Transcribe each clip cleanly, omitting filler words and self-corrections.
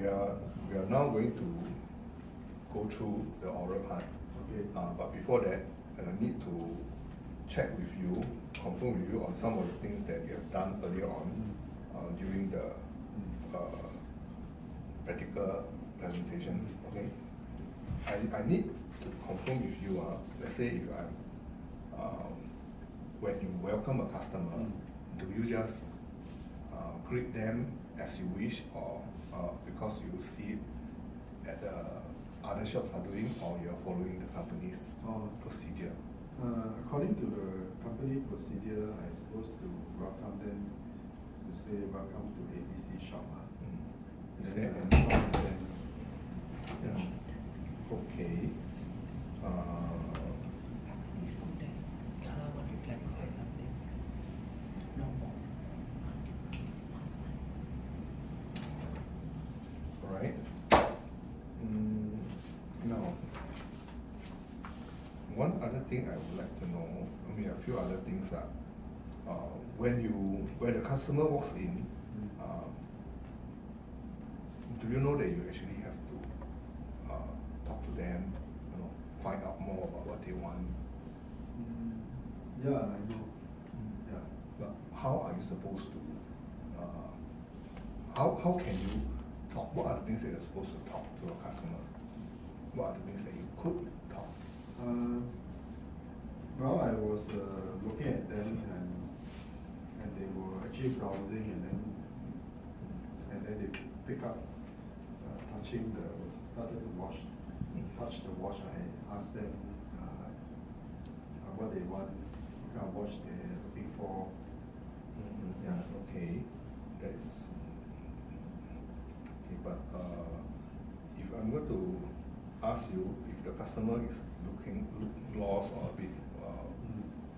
we are now going to go through the oral part. Okay. But before that, I need to check with you, confirm with you on some of the things that you have done earlier on during the practical presentation. Okay. I need to confirm with you. Let's say if when you welcome a customer, do you just greet them as you wish, or because you see it at the other shops are doing, or you're following the company's procedure? According to the company procedure, I supposed to welcome them to say welcome to ABC shop. Is there and any? stop them. Yeah. Okay. Color want to clarify something. No more. Right. Now, one other thing I would like to know, I mean a few other things are, when the customer walks in, do you know that you actually have to talk to them, find out more about what they want? Yeah, I know. Yeah. But how are you supposed to, how can you talk? What are the things that you're supposed to talk to a customer? What are the things that you could talk? Well, I was looking at them and they were actually browsing and then they pick up started to touch the watch. I asked them what they want, what kind of watch they're looking for. Yeah, okay. That is okay, but if I'm going to ask you if the customer is look lost or a bit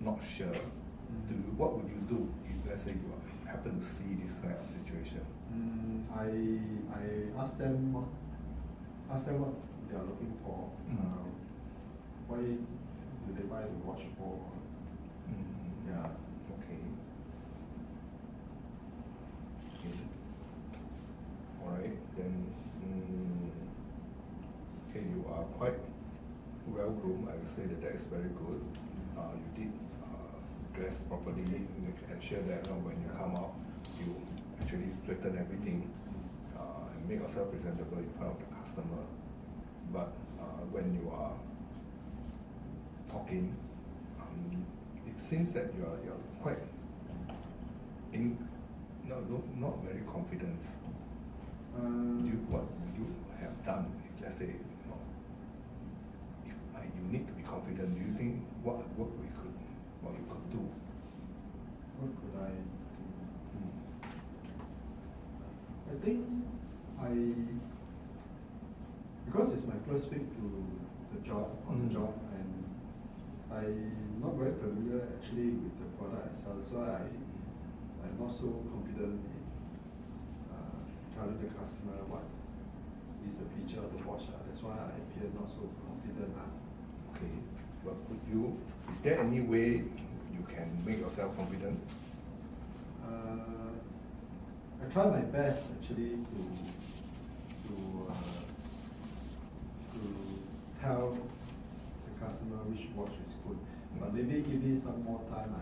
not sure, what would you do if, let's say, you happen to see this kind of situation? I asked them what they are looking for. Why do they buy the watch for? Yeah. Okay. All right. Then, okay, you are quite well groomed. I would say that is very good. You did dress properly, ensure that when you come out, you actually flatten everything and make yourself presentable in front of the customer. But when you are talking, it seems that you're quite not very confident. What would you have done if, let's say, if you need to be confident? Do you think what you could do? What could I do? I think because it's my first week to the job, on the job, and I'm not very familiar actually with the product itself, so I'm not so confident in telling the customer what is the feature of the watch. That's why I appear not so confident. Okay, but is there any way you can make yourself confident? I try my best actually to tell the customer which watch is good. But maybe give me some more time.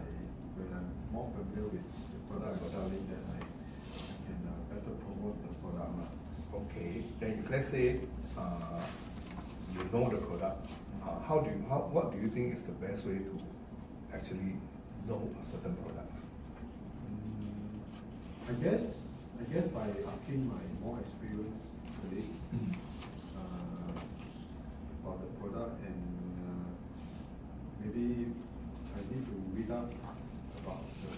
When I'm more familiar with the product I'm selling, then I can better promote the product. Okay, then if let's say you know the product, what do you think is the best way to actually know a certain products? I guess by asking my more experienced colleague about the product, and maybe I need to read up about the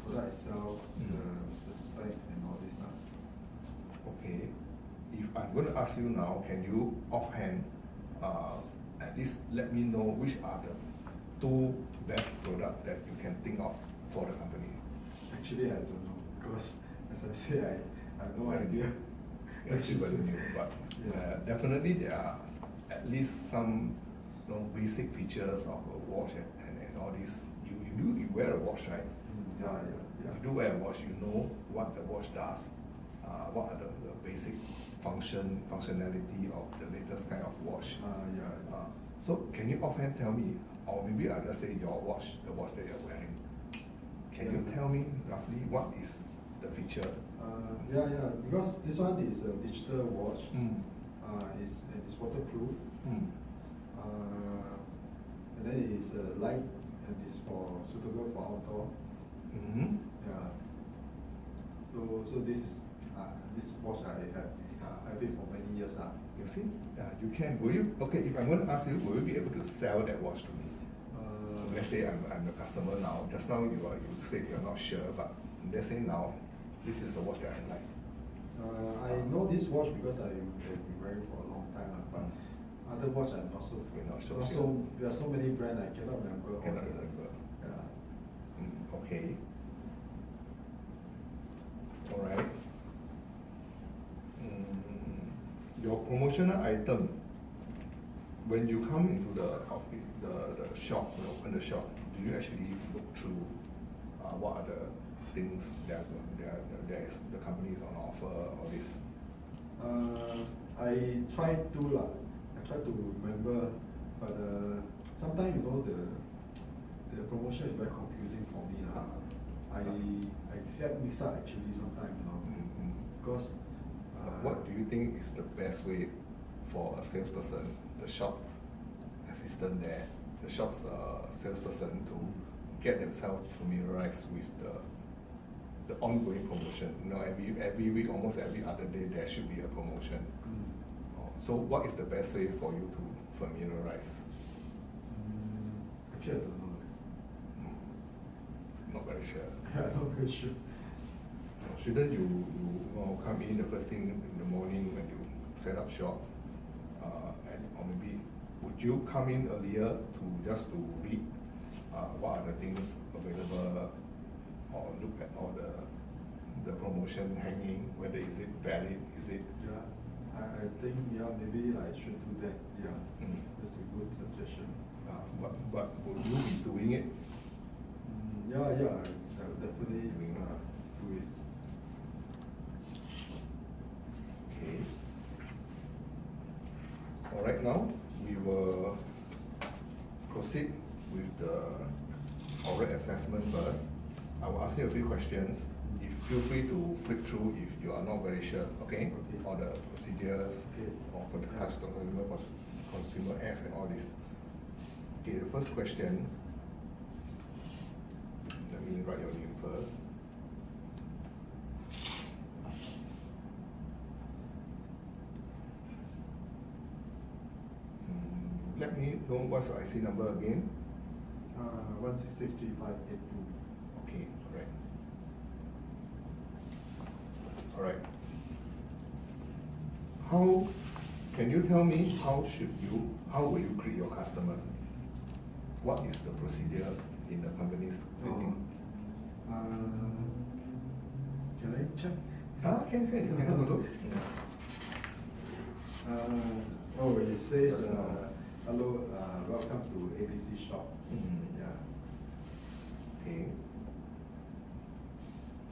product itself, the specs and all this stuff. Okay, if I'm going to ask you now, can you offhand at least let me know which are the two best products that you can think of for the company? Actually, I don't know, because as I say, I have no idea. Actually, but definitely there are at least some basic features of a watch and all this. You wear a watch, right? Yeah. You do wear a watch, you know what the watch does. what are the basic functionality of the latest kind of watch. Yeah. So can you offhand tell me, or maybe I'll just say your watch, the watch that you're wearing. Can you tell me roughly what is the feature? Yeah, because this one is a digital watch. It's waterproof. And then it is light and it's suitable for outdoor. Yeah. So this watch I have it for many years now. You see, you can. Will you? Okay, if I'm going to ask you, will you be able to sell that watch to me? Let's say I'm a customer now. Just now you said you're not sure, but let's say now, this is the watch that I like. I know this watch because I've been wearing for a long time, but other watch I'm not so. You're not so not sure. so there are so many brands I cannot remember. Cannot all the- remember. Yeah. Okay. All right. Your promotional item, when you come into the office, the shop, you open the shop, do you actually look through what are the things that the company is on offer, or this? I try to remember, but sometimes the promotion is very confusing for me. I get mixed up actually sometimes, because. What do you think is the best way for a salesperson, the shop assistant there, the shop's salesperson to get themselves familiarized with the ongoing promotion? You know, every week, almost every other day, there should be a promotion. So what is the best way for you to familiarize? Actually, I don't know. Not very sure. I'm not very sure. Shouldn't you come in the first thing in the morning when you set up shop, or maybe would you come in earlier to read what are the things available, or look at all the promotion hanging, whether is it valid, is it? Yeah, I think maybe I should do that. Yeah, that's a good suggestion. But would you be doing it? Yeah, I will definitely do it. Okay. All right, now we will proceed with the oral assessment first. I will ask you a few questions. Feel free to flip through if you are not very sure, okay? All the procedures, or for the consumer acts and all this. Okay, the first question, let me write your name first. Let me know what's your IC number again. 1663582. Okay, correct. All right. How can you tell me how will you greet your customer? What is the procedure in the company's greeting? Can I check? Can you can have a look. It says Just now. hello, welcome to ABC shop. Yeah. Okay.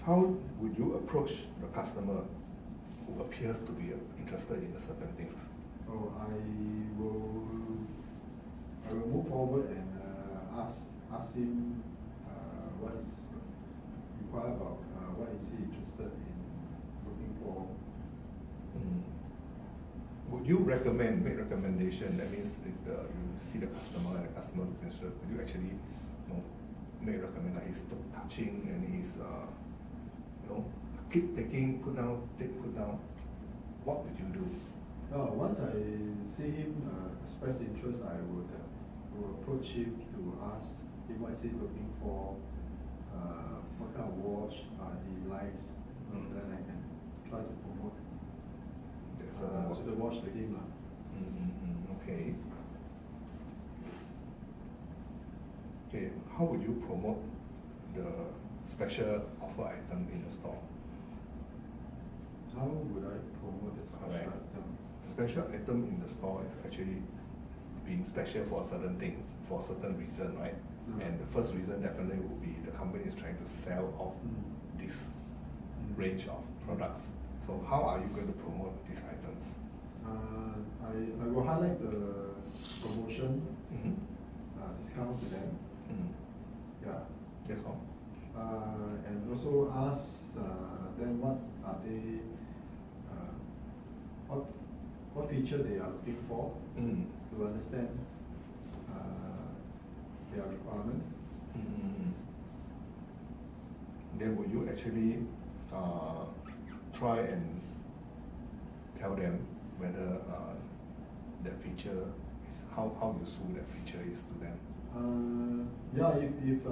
How would you approach the customer who appears to be interested in certain things? I will move forward and ask him what is inquire about what is he interested in looking for. Would you make recommendation? That means if you see the customer and the customer looks interested, would you actually make recommend like he's touching and he's keep taking, put down, put down? What would you do? Once I see him express interest, I will approach him to ask him what is he looking for, what kind of watch he likes, then I can try to promote the watch to him. Okay. Okay, how would you promote the special offer item in the store? How would I promote the special item? Special item in the store is actually being special for certain things, for a certain reason, right? And the first reason definitely would be the company is trying to sell off this range of products. So how are you going to promote these items? I will highlight the promotion Mm-hmm. discount to them. Mm-hmm. Yeah. That's all. And also ask them what are they, what feature they are looking for Mm-hmm. to understand their requirement. Mm-hmm. Then will you actually try and tell them whether that feature is how useful that feature is to them? Yeah, if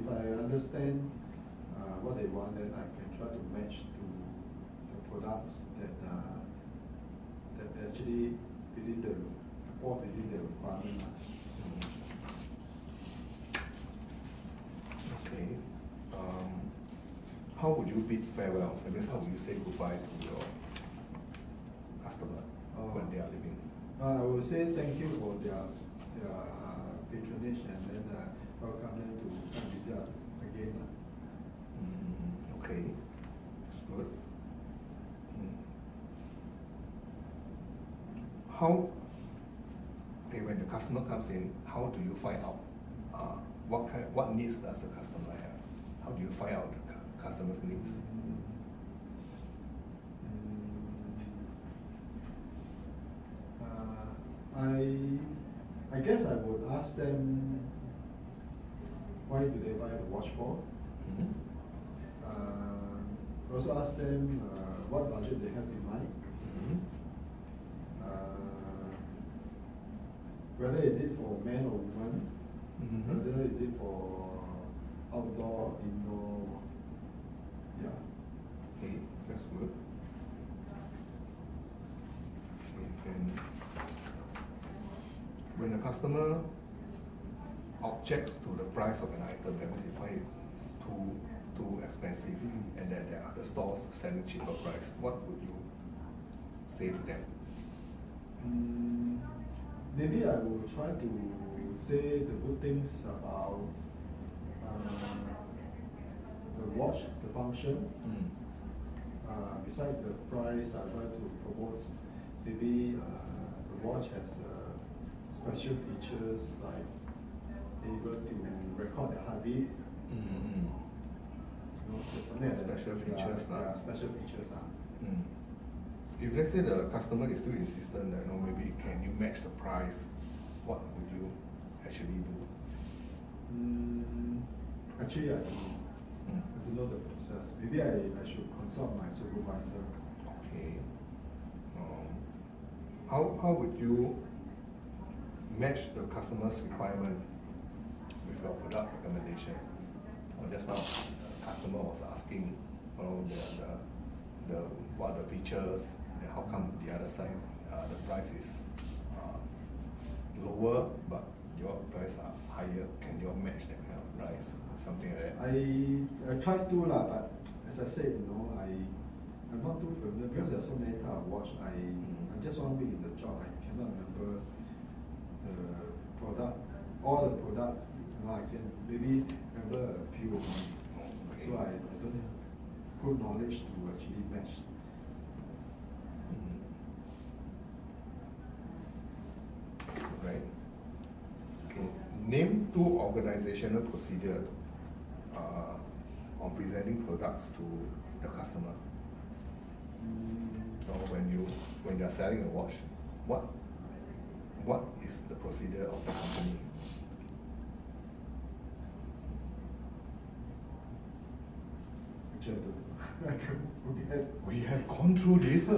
I understand what they want, then I can try to match to the products that actually within the requirement. Okay. How would you bid farewell? That means how would you say goodbye to your customer when they are leaving? I will say thank you for their patronage, and then welcome them to come visit us again. Okay, that's good. How, okay, when the customer comes in, how do you find out what needs does the customer have? How do you find out the customer's needs? I guess I would ask them, why do they buy the watch for? Mm-hmm. Also ask them what budget they have in mind. Mm-hmm. Whether is it for men or women, Mm-hmm. whether is it for outdoor, indoor, yeah. Okay, that's good. Okay, and when the customer objects to the price of an item, that means they find it too expensive, and then there are other stores selling cheaper price, what would you say to them? Maybe I will try to say the good things about the watch, the function. Besides the price, I try to promote maybe the watch has special features like able to record the heartbeat. Mm-hmm. You know, something like that. Special features, Yeah, special features. If let's say the customer is still insistent that maybe can you match the price, what would you actually do? Actually, I don't know the process. Maybe I should consult my supervisor. Okay. How would you match the customer's requirement with your product recommendation? Just now, the customer was asking, the what are the features, and how come the other side the price is lower, but your price are higher? Can you match that kind of price? Something like that. I tried to lah, but as I said, I'm not too familiar because there's so many types of watch. I'm just 1 week in the job. I cannot remember the product, all the products. I can maybe remember a few of them. Okay. So I don't have good knowledge to actually match. Right. Okay. Name 2 organizational procedure on presenting products to the customer. So when they are selling a watch, what is the procedure of the company? Actually, I don't forget. We have gone through this.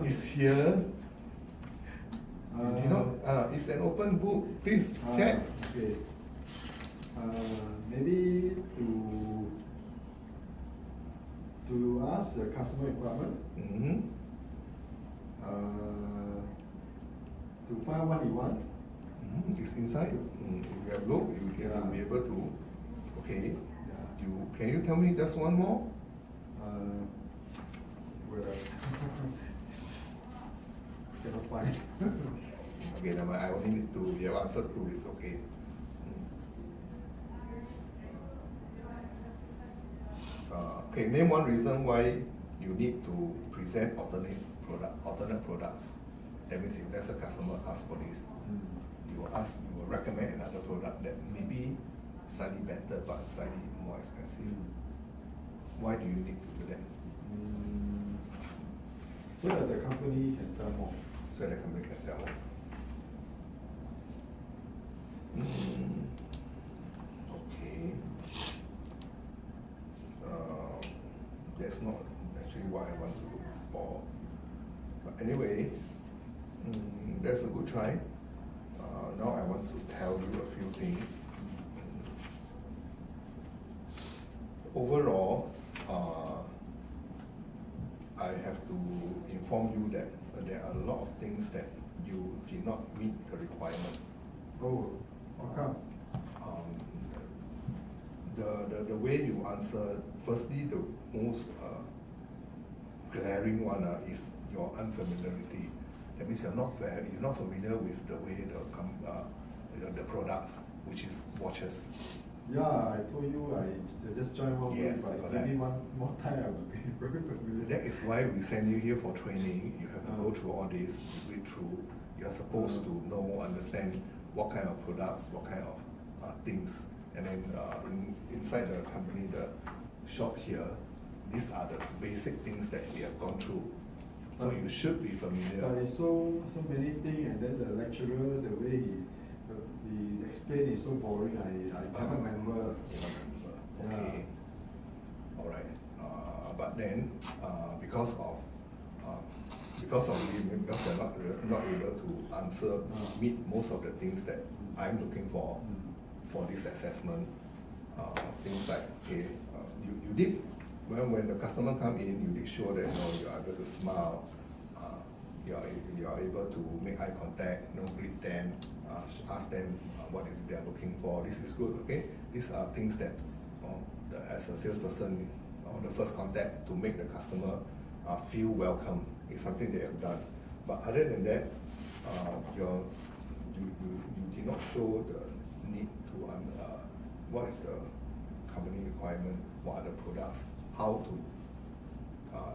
It's here. You did not. It's an open book. Please check. Okay. Maybe to ask the customer requirement. Mm-hmm. To find what he wants. It's inside. If you have looked, you can be able to. Okay. Yeah. Can you tell me just one more? Where cannot find. Okay, never mind. I only need to. You have answered 2. It's okay. Okay, name 1 reason why you need to present alternate products. That means if there's a customer asks for this, you will recommend another product that may be slightly better but slightly more expensive. Why do you need to do that? So that the company can sell more. So the company can sell more. Okay. That's not actually what I want to look for. But anyway, that's a good try. Now I want to tell you a few things. Overall, I have to inform you that there are a lot of things that you did not meet the requirement. Oh, how come? The way you answer, firstly, the most glaring one is your unfamiliarity. That means you're not familiar with the way the products, which is watches. Yeah, I told you I just joined one Yes, week, but correct. maybe one more time I will be very familiar. That is why we send you here for training. You have to go through all this, read through. You're supposed to know, understand what kind of products, what kind of things. And then inside the company, the shop here, these are the basic things that we have gone through. So you should be familiar. But it's so many things, and then the lecturer, the way he explained is so boring, I cannot remember. Okay. All right. But then, because they're not able to answer, meet most of the things that I'm looking for this assessment, things like, okay, you did, when the customer come in, you did show that you are able to smile, you are able to make eye contact, greet them, ask them what is it they are looking for. This is good, okay? These are things that, as a salesperson, the first contact to make the customer feel welcome is something they have done. But other than that, you did not show the need to what is the company requirement, what are the products, how to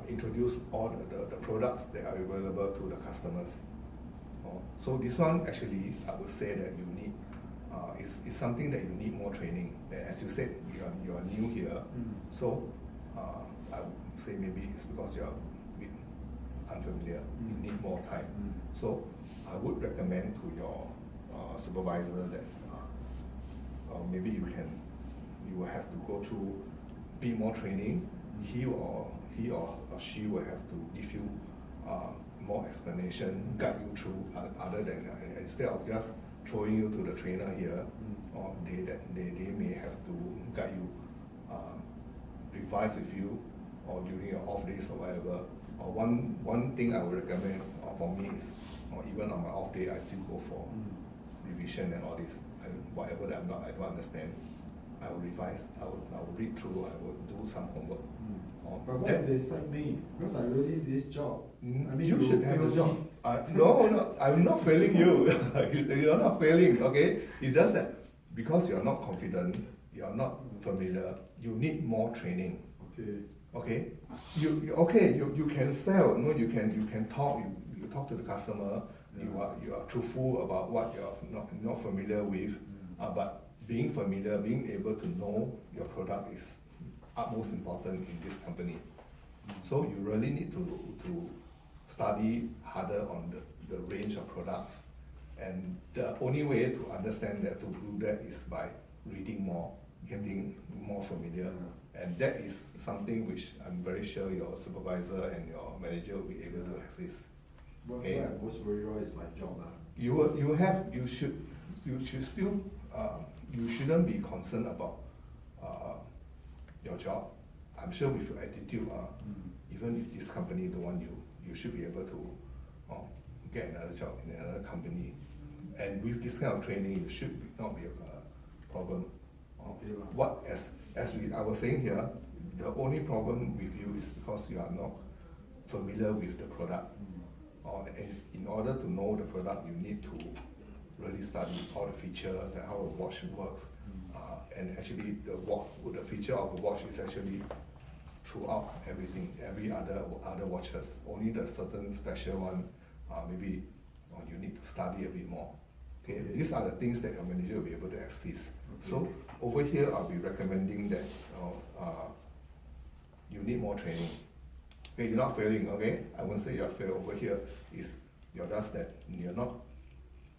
introduce all the products that are available to the customers. So this one actually, I would say that you need, is something that you need more training. And as you said, you are new here, so I would say maybe it's because you are a bit unfamiliar, you need more time. So I would recommend to your supervisor that maybe you will have to go through a bit more training. He or she will have to give you more explanation, guide you through, other than instead of just throwing you to the trainer here, or they may have to guide you, revise with you, or during your off days or whatever. Or one thing I would recommend for me is, or even on my off day, I still go for revision and all this. And whatever that I don't understand, I will revise, I will read through, I will do some homework. But why they said me? Because I really this job. I mean, you should have a job. No, I'm not failing you. You're not failing, okay? It's just that because you're not confident, you're not familiar, you need more training. Okay. Okay? You can sell, you can talk, you talk to the customer, you are truthful about what you're not familiar with, but being familiar, being able to know your product is utmost important in this company. So you really need to study harder on the range of products, and the only way to understand that, to do that, is by reading more, getting more familiar, and that is something which I'm very sure your supervisor and your manager will be able to assist. What Okay? I'm most worried about is my job. You should still, you shouldn't be concerned about your job. I'm sure with your attitude, even if this company don't want you, you should be able to get another job in another company. And with this kind of training, you should not be a problem. Okay. I was saying here, the only problem with you is because you are not familiar with the product. And in order to know the product, you need to really study all the features and how a watch works. And actually, the feature of the watch is actually throughout everything, every other watches. Only the certain special one, maybe you need to study a bit more. Okay, these are the things that your manager will be able to assist. Okay. So over here, I'll be recommending that you need more training. Okay, you're not failing. Okay, I won't say you're failed. Over here is you're just that you're not.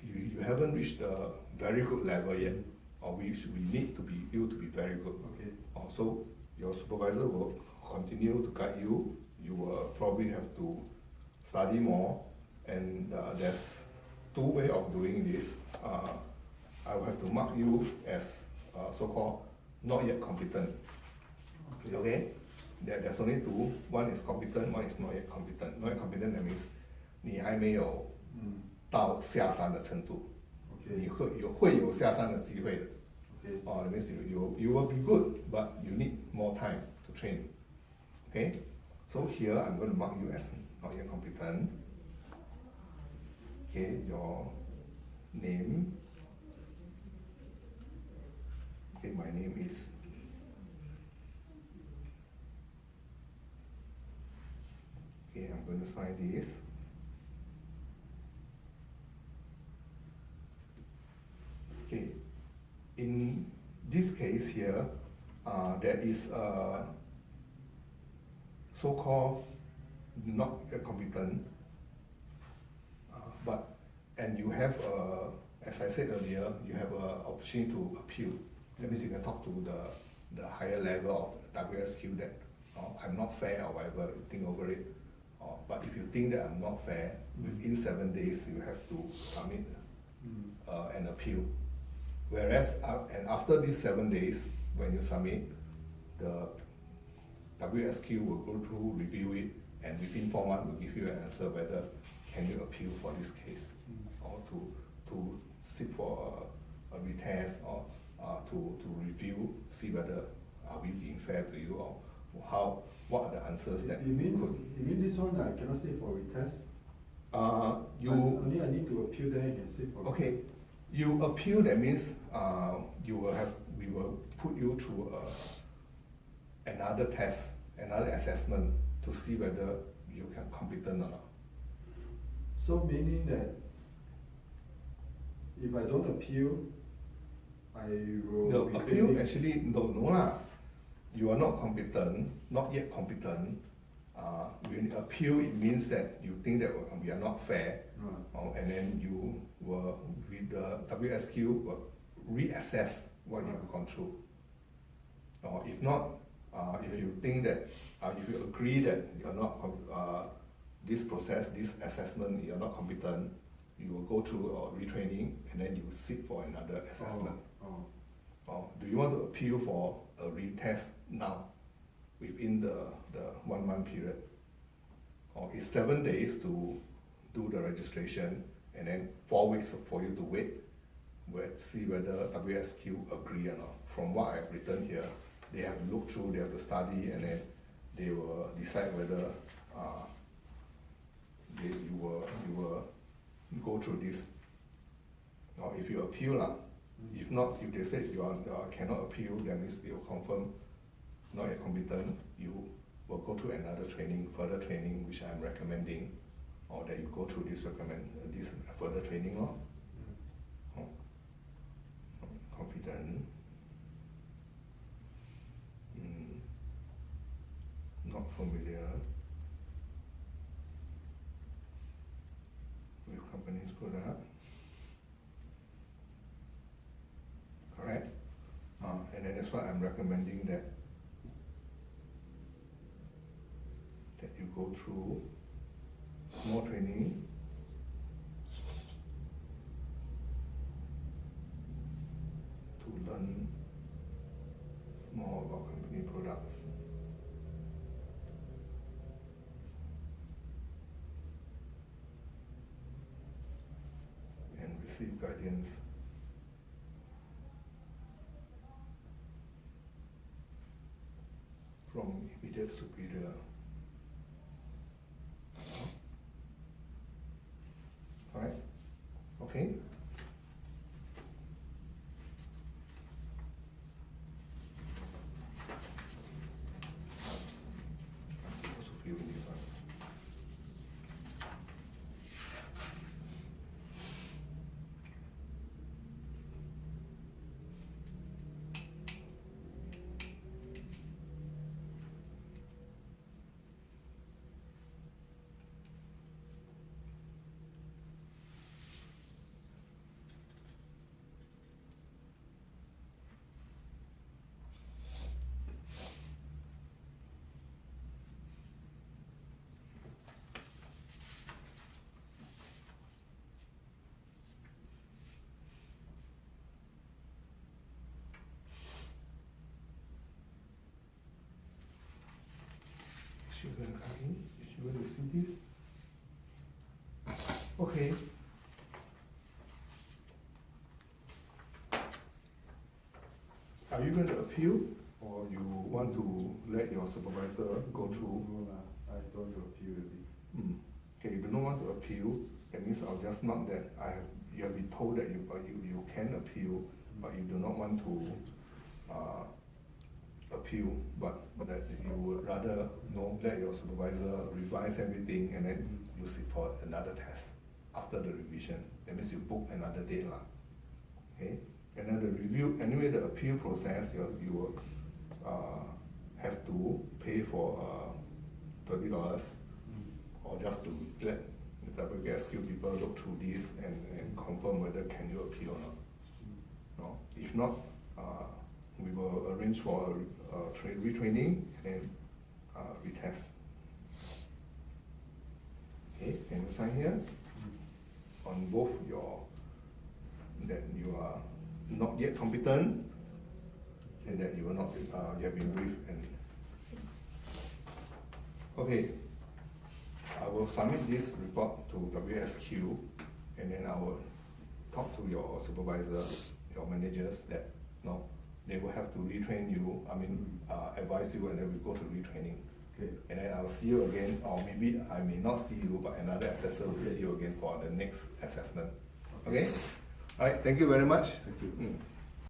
You haven't reached the very good level yet, or we need to be you to be very good. Okay. So your supervisor will continue to guide you. You will probably have to study more, and there's two ways of doing this. I will have to mark you as so-called not yet competent. Okay? There's only two. One is competent, one is not yet competent. Not yet competent, that means 你还没有到下山的程度， 你会有下山的机会的。That means you will be good, but you need more time to train. Okay? So here I'm going to mark you as not yet competent. Okay, your name. Okay, my name is okay, I'm going to sign this. Okay, in this case here, there is a so-called not yet competent, and you have as I said earlier, you have an opportunity to appeal. That means you can talk to the higher level of WSQ that I'm not fair or whatever, think over it. But if you think that I'm not fair, within 7 days you have to submit an appeal. Whereas and after these 7 days, when you submit, the WSQ will go through, review it, and within 4 months will give you an answer whether can you appeal for this case, or to seek for a retest, or to review, see whether are we being fair to you, or what are the answers that you mean this one I cannot seek for retest? Only I need to appeal, then I can seek for okay. You appeal, that means we will put you through another test, another assessment to see whether you can competent or not. So meaning that if I don't appeal, I will be appeal failing. actually no lah. You are not competent, not yet competent. When you appeal, it means that you think that we are not fair, and then you will, with the WSQ, will reassess what you have gone through. If not, if you think that, if you agree that you are not, this process, this assessment, you are not competent, you will go through retraining, and then you seek for another assessment. Do you want to appeal for a retest now, within the 1 month period? Or it's 7 days to do the registration, and then 4 weeks for you to wait, see whether WSQ agree or not. From what I've written here, they have to look through, they have to study, and then they will decide whether you will go through this. Or if you appeal, if not, if they say you cannot appeal, that means they will confirm not yet competent, you will go through another training, further training, which I'm recommending, or that you go through this further training. Confident, not familiar with company's product. Correct? And then that's why I'm recommending that you go through more training, to learn more about company products. And receive guidance from immediate superior. Alright? Okay? She's gonna come in. Is she going to see this? Okay. Are you going to appeal, or you want to let your supervisor go through? No lah, I don't want to appeal already. Okay, you do not want to appeal, that means I'll just mark that you have been told that you can appeal, but you do not want to appeal, but that you would rather let your supervisor revise everything and then use it for another test after the revision. That means you book another date lah. Okay, and then the review, anyway, the appeal process, you will have to pay for $30 or just to let the WSQ people look through this and confirm whether can you appeal or not. No? If not, we will arrange for retraining and then retest. Okay, can you sign here on both that you are not yet competent and that you will not you have been briefed and okay. I will submit this report to WSQ and then I will talk to your supervisor, your managers that they will have to retrain you, advise you, and then we go to retraining. Okay. And then I'll see you again, or maybe I may not see you, but another assessor will see you again for the next assessment. Okay? Alright, thank you very much. Thank you.